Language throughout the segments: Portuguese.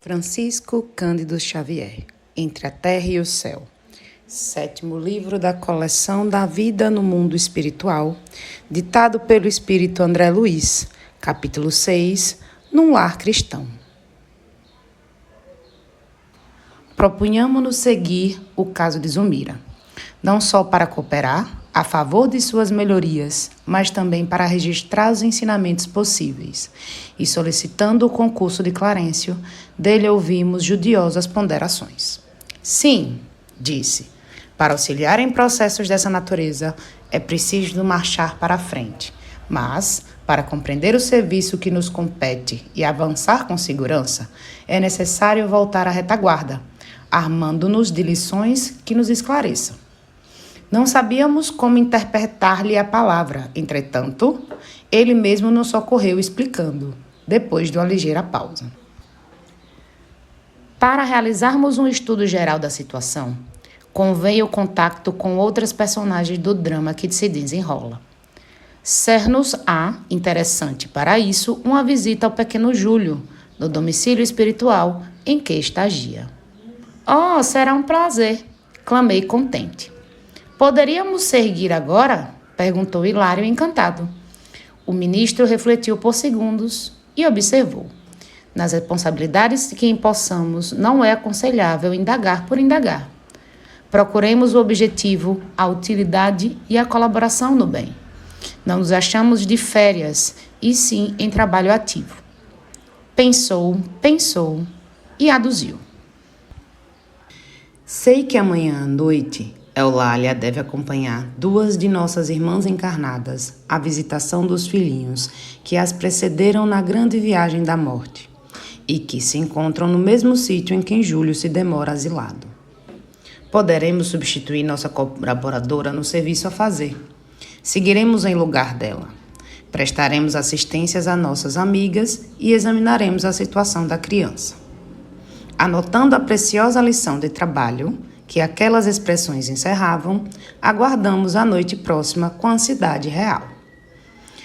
Francisco Cândido Xavier, Entre a Terra e o Céu. 7º livro da coleção da Vida no Mundo Espiritual, ditado pelo Espírito André Luiz, capítulo 6, Num Lar Cristão. Propunhamos-nos seguir o caso de Zulmira, não só para cooperar a favor de suas melhorias, mas também para registrar os ensinamentos possíveis. E solicitando o concurso de Clarencio, dele ouvimos judiosas ponderações. Sim, disse, para auxiliar em processos dessa natureza, é preciso marchar para a frente. Mas, para compreender o serviço que nos compete e avançar com segurança, é necessário voltar à retaguarda, armando-nos de lições que nos esclareçam. Não sabíamos como interpretar-lhe a palavra, entretanto, ele mesmo nos socorreu explicando, depois de uma ligeira pausa. Para realizarmos um estudo geral da situação, convém o contato com outras personagens do drama que se desenrola. Ser-nos-á interessante para isso uma visita ao pequeno Júlio, no domicílio espiritual em que estagia. Oh, será um prazer, clamei contente. Poderíamos seguir agora? Perguntou Hilário encantado. O ministro refletiu por segundos e observou. Nas responsabilidades de quem possamos, não é aconselhável indagar por indagar. Procuremos o objetivo, a utilidade e a colaboração no bem. Não nos achamos de férias, e sim em trabalho ativo. Pensou e aduziu. Sei que amanhã à noite Eulália deve acompanhar 2 de nossas irmãs encarnadas à visitação dos filhinhos que as precederam na grande viagem da morte e que se encontram no mesmo sítio em que Júlio se demora asilado. Poderemos substituir nossa colaboradora no serviço a fazer. Seguiremos em lugar dela. Prestaremos assistências a nossas amigas e examinaremos a situação da criança. Anotando a preciosa lição de trabalho que aquelas expressões encerravam, aguardamos a noite próxima com ansiedade real.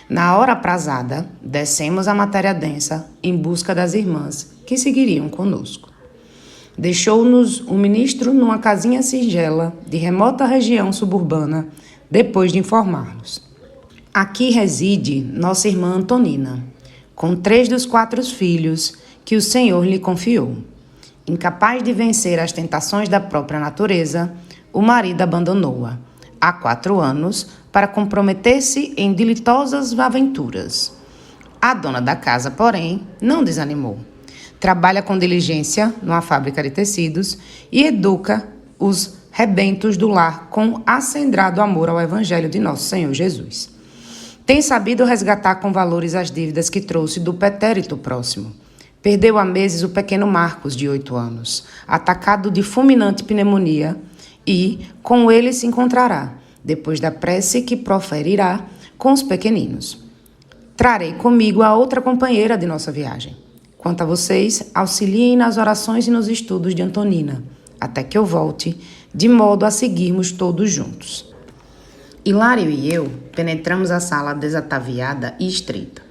Na hora aprazada, descemos a matéria densa em busca das irmãs que seguiriam conosco. Deixou-nos o ministro numa casinha singela de remota região suburbana, depois de informar-nos. Aqui reside nossa irmã Antonina, com 3 dos 4 filhos que o Senhor lhe confiou. Incapaz de vencer as tentações da própria natureza, o marido abandonou-a, há 4 anos, para comprometer-se em delitosas aventuras. A dona da casa, porém, não desanimou. Trabalha com diligência numa fábrica de tecidos e educa os rebentos do lar com acendrado amor ao Evangelho de nosso Senhor Jesus. Tem sabido resgatar com valores as dívidas que trouxe do pretérito próximo. Perdeu há meses o pequeno Marcos, de 8 anos, atacado de fulminante pneumonia, e com ele se encontrará, depois da prece que proferirá com os pequeninos. Trarei comigo a outra companheira de nossa viagem. Quanto a vocês, auxiliem nas orações e nos estudos de Antonina, até que eu volte, de modo a seguirmos todos juntos. Hilário e eu penetramos a sala desataviada e estreita.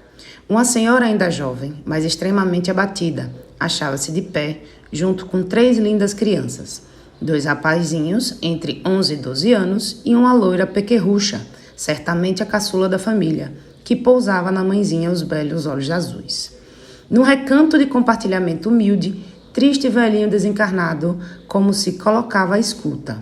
Uma senhora ainda jovem, mas extremamente abatida, achava-se de pé, junto com 3 lindas crianças, 2 rapazinhos entre 11 e 12 anos e uma loira pequerrucha, certamente a caçula da família, que pousava na mãezinha os belos olhos azuis. Num recanto de compartilhamento humilde, triste velhinho desencarnado, como se colocava à escuta.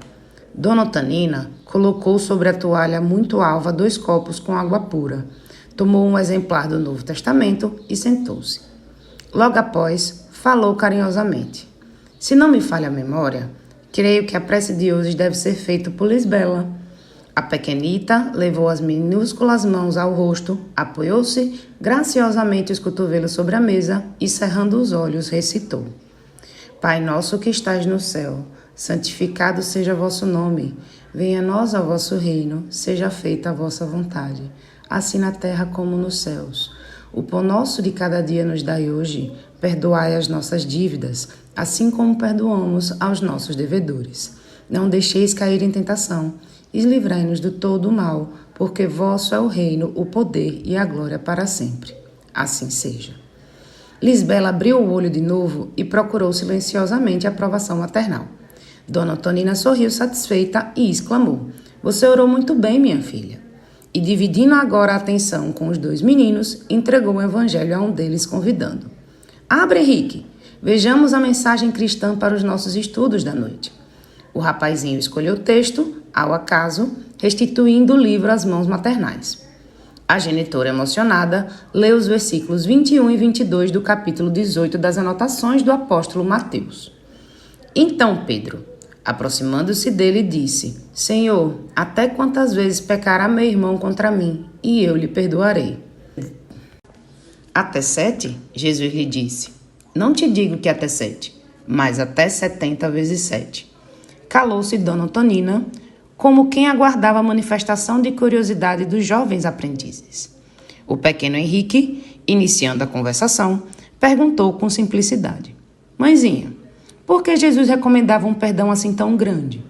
Dona Antonina colocou sobre a toalha muito alva 2 copos com água pura. Tomou um exemplar do Novo Testamento e sentou-se. Logo após, falou carinhosamente. Se não me falha a memória, creio que a prece de hoje deve ser feita por Lisbela. A pequenita levou as minúsculas mãos ao rosto, apoiou-se graciosamente os cotovelos sobre a mesa e, cerrando os olhos, recitou. Pai nosso que estás no céu, santificado seja vosso nome. Venha a nós o vosso reino, seja feita a vossa vontade, assim na terra como nos céus. O pão nosso de cada dia nos dai hoje, perdoai as nossas dívidas, assim como perdoamos aos nossos devedores. Não deixeis cair em tentação, e livrai-nos de todo o mal, porque vosso é o reino, o poder e a glória para sempre. Assim seja. Lisbela abriu o olho de novo e procurou silenciosamente a aprovação maternal. Dona Antonina sorriu satisfeita e exclamou: "Você orou muito bem, minha filha." E, dividindo agora a atenção com os dois meninos, entregou o evangelho a um deles, convidando: "Abre, Henrique, vejamos a mensagem cristã para os nossos estudos da noite." O rapazinho escolheu o texto, ao acaso, restituindo o livro às mãos maternais. A genitora, emocionada, leu os versículos 21 e 22 do capítulo 18 das anotações do apóstolo Mateus. Então Pedro, aproximando-se dele, disse: "Senhor, até quantas vezes pecará meu irmão contra mim, e eu lhe perdoarei?" "Até 7? Jesus lhe disse. "Não te digo que até 7, mas até 70 vezes 7. Calou-se Dona Antonina, como quem aguardava a manifestação de curiosidade dos jovens aprendizes. O pequeno Henrique, iniciando a conversação, perguntou com simplicidade: "Mãezinha, por que Jesus recomendava um perdão assim tão grande?"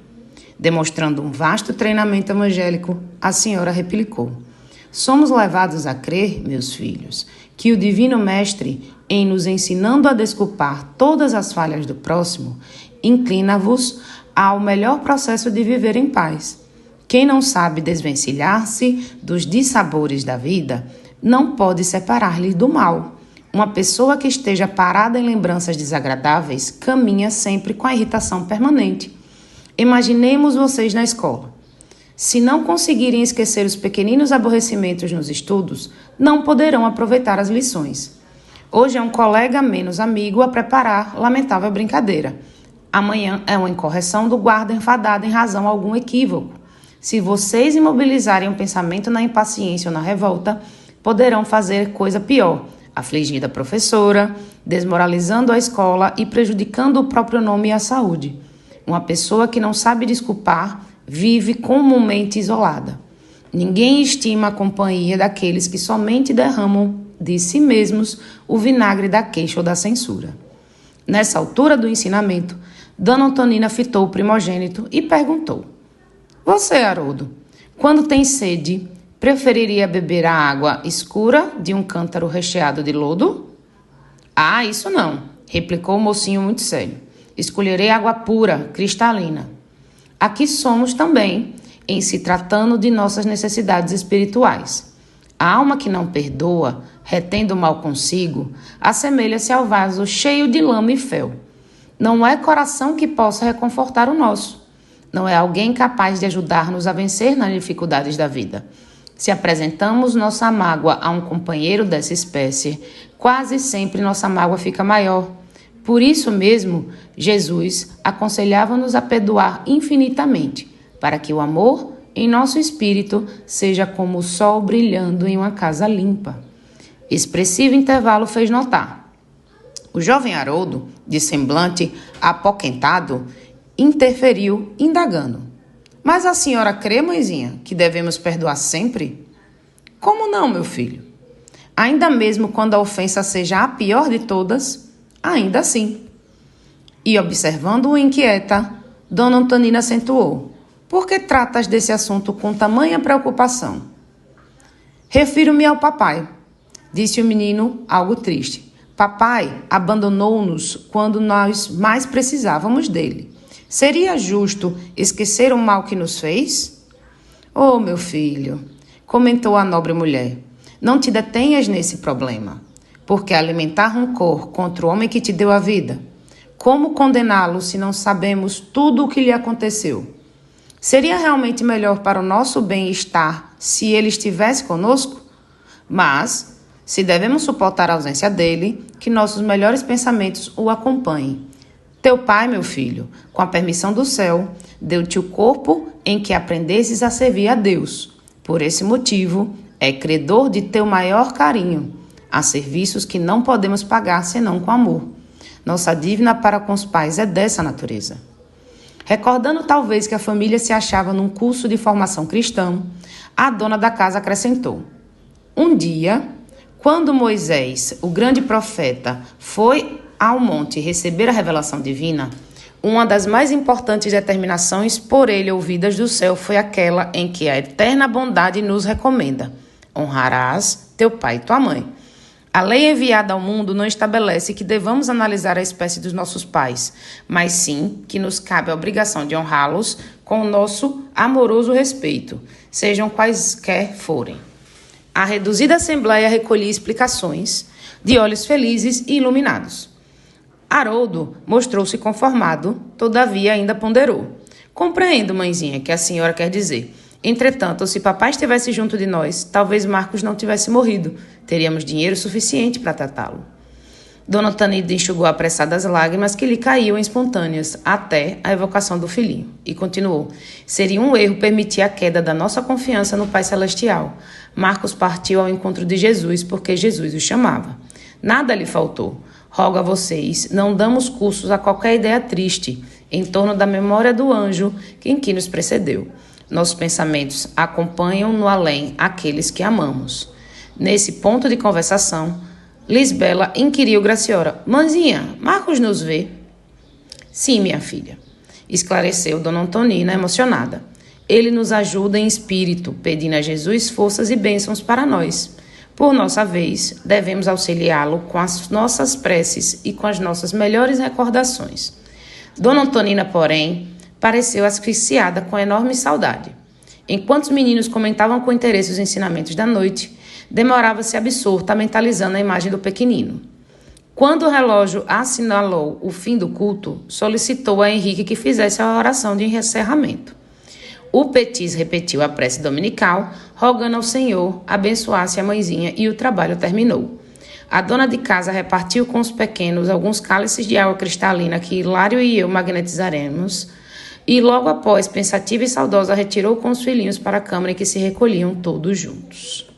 Demonstrando um vasto treinamento evangélico, a senhora replicou: "Somos levados a crer, meus filhos, que o Divino Mestre, em nos ensinando a desculpar todas as falhas do próximo, inclina-vos ao melhor processo de viver em paz. Quem não sabe desvencilhar-se dos dissabores da vida, não pode separar-lhe do mal. Uma pessoa que esteja parada em lembranças desagradáveis caminha sempre com a irritação permanente. Imaginemos vocês na escola. Se não conseguirem esquecer os pequeninos aborrecimentos nos estudos, não poderão aproveitar as lições. Hoje é um colega menos amigo a preparar lamentável brincadeira. Amanhã é uma incorreção do guarda enfadado em razão a algum equívoco. Se vocês imobilizarem o pensamento na impaciência ou na revolta, poderão fazer coisa pior, afligir a professora, desmoralizando a escola e prejudicando o próprio nome e a saúde. Uma pessoa que não sabe desculpar vive comumente isolada. Ninguém estima a companhia daqueles que somente derramam de si mesmos o vinagre da queixa ou da censura." Nessa altura do ensinamento, Dona Antonina fitou o primogênito e perguntou: "Você, Haroldo, quando tem sede, preferiria beber a água escura de um cântaro recheado de lodo?" "Ah, isso não", replicou o mocinho muito sério. "Escolherei água pura, cristalina." Aqui somos também, em se tratando de nossas necessidades espirituais. A alma que não perdoa, retendo o mal consigo, assemelha-se ao vaso cheio de lama e fel. Não é coração que possa reconfortar o nosso. Não é alguém capaz de ajudar-nos a vencer nas dificuldades da vida. Se apresentamos nossa mágoa a um companheiro dessa espécie, quase sempre nossa mágoa fica maior. Por isso mesmo, Jesus aconselhava-nos a perdoar infinitamente, para que o amor em nosso espírito seja como o sol brilhando em uma casa limpa. Expressivo intervalo fez notar. O jovem Haroldo, de semblante apoquentado, interferiu, indagando: "Mas a senhora crê, mãezinha, que devemos perdoar sempre?" "Como não, meu filho? Ainda mesmo quando a ofensa seja a pior de todas, ainda assim." E, observando-o inquieta, Dona Antonina acentuou: "Por que tratas desse assunto com tamanha preocupação?" "Refiro-me ao papai", disse o menino, algo triste. "Papai abandonou-nos quando nós mais precisávamos dele. Seria justo esquecer o mal que nos fez?" "Oh, meu filho", comentou a nobre mulher, "não te detenhas nesse problema. Porque alimentar rancor contra o homem que te deu a vida? Como condená-lo se não sabemos tudo o que lhe aconteceu? Seria realmente melhor para o nosso bem-estar se ele estivesse conosco? Mas, se devemos suportar a ausência dele, que nossos melhores pensamentos o acompanhem. Teu pai, meu filho, com a permissão do céu, deu-te o corpo em que aprendesses a servir a Deus. Por esse motivo, é credor de teu maior carinho. Há serviços que não podemos pagar senão com amor. Nossa dívida para com os pais é dessa natureza." Recordando talvez que a família se achava num curso de formação cristã, a dona da casa acrescentou: "Um dia, quando Moisés, o grande profeta, foi ao monte receber a revelação divina, uma das mais importantes determinações por ele ouvidas do céu foi aquela em que a eterna bondade nos recomenda: honrarás teu pai e tua mãe. A lei enviada ao mundo não estabelece que devamos analisar a espécie dos nossos pais, mas sim que nos cabe a obrigação de honrá-los com o nosso amoroso respeito, sejam quaisquer forem. A reduzida assembleia recolhia explicações, de olhos felizes e iluminados. Haroldo mostrou-se conformado, todavia ainda ponderou. Compreendo, mãezinha, que a senhora quer dizer. Entretanto, se papai estivesse junto de nós, talvez Marcos não tivesse morrido. Teríamos dinheiro suficiente para tratá-lo. Dona Tanida enxugou apressadas lágrimas que lhe caíam espontâneas, até a evocação do filhinho, e continuou. Seria um erro permitir a queda da nossa confiança no Pai Celestial. Marcos partiu ao encontro de Jesus porque Jesus o chamava. Nada lhe faltou. Rogo a vocês, não damos cursos a qualquer ideia triste em torno da memória do anjo em que nos precedeu. Nossos pensamentos acompanham no além aqueles que amamos. Nesse ponto de conversação, Lisbela inquiriu Graciora. Mãezinha, Marcos nos vê? Sim, minha filha, esclareceu Dona Antonina emocionada. Ele nos ajuda em espírito, pedindo a Jesus forças e bênçãos para nós. Por nossa vez, devemos auxiliá-lo com as nossas preces e com as nossas melhores recordações. Dona Antonina, porém, pareceu asfixiada com enorme saudade. Enquanto os meninos comentavam com interesse os ensinamentos da noite, demorava-se absorta, mentalizando a imagem do pequenino. Quando o relógio assinalou o fim do culto, solicitou a Henrique que fizesse a oração de encerramento. O Petis repetiu a prece dominical, rogando ao Senhor abençoasse a mãezinha, e o trabalho terminou. A dona de casa repartiu com os pequenos alguns cálices de água cristalina que Hilário e eu magnetizaremos, e logo após, pensativa e saudosa, retirou com os filhinhos para a câmara em que se recolhiam todos juntos.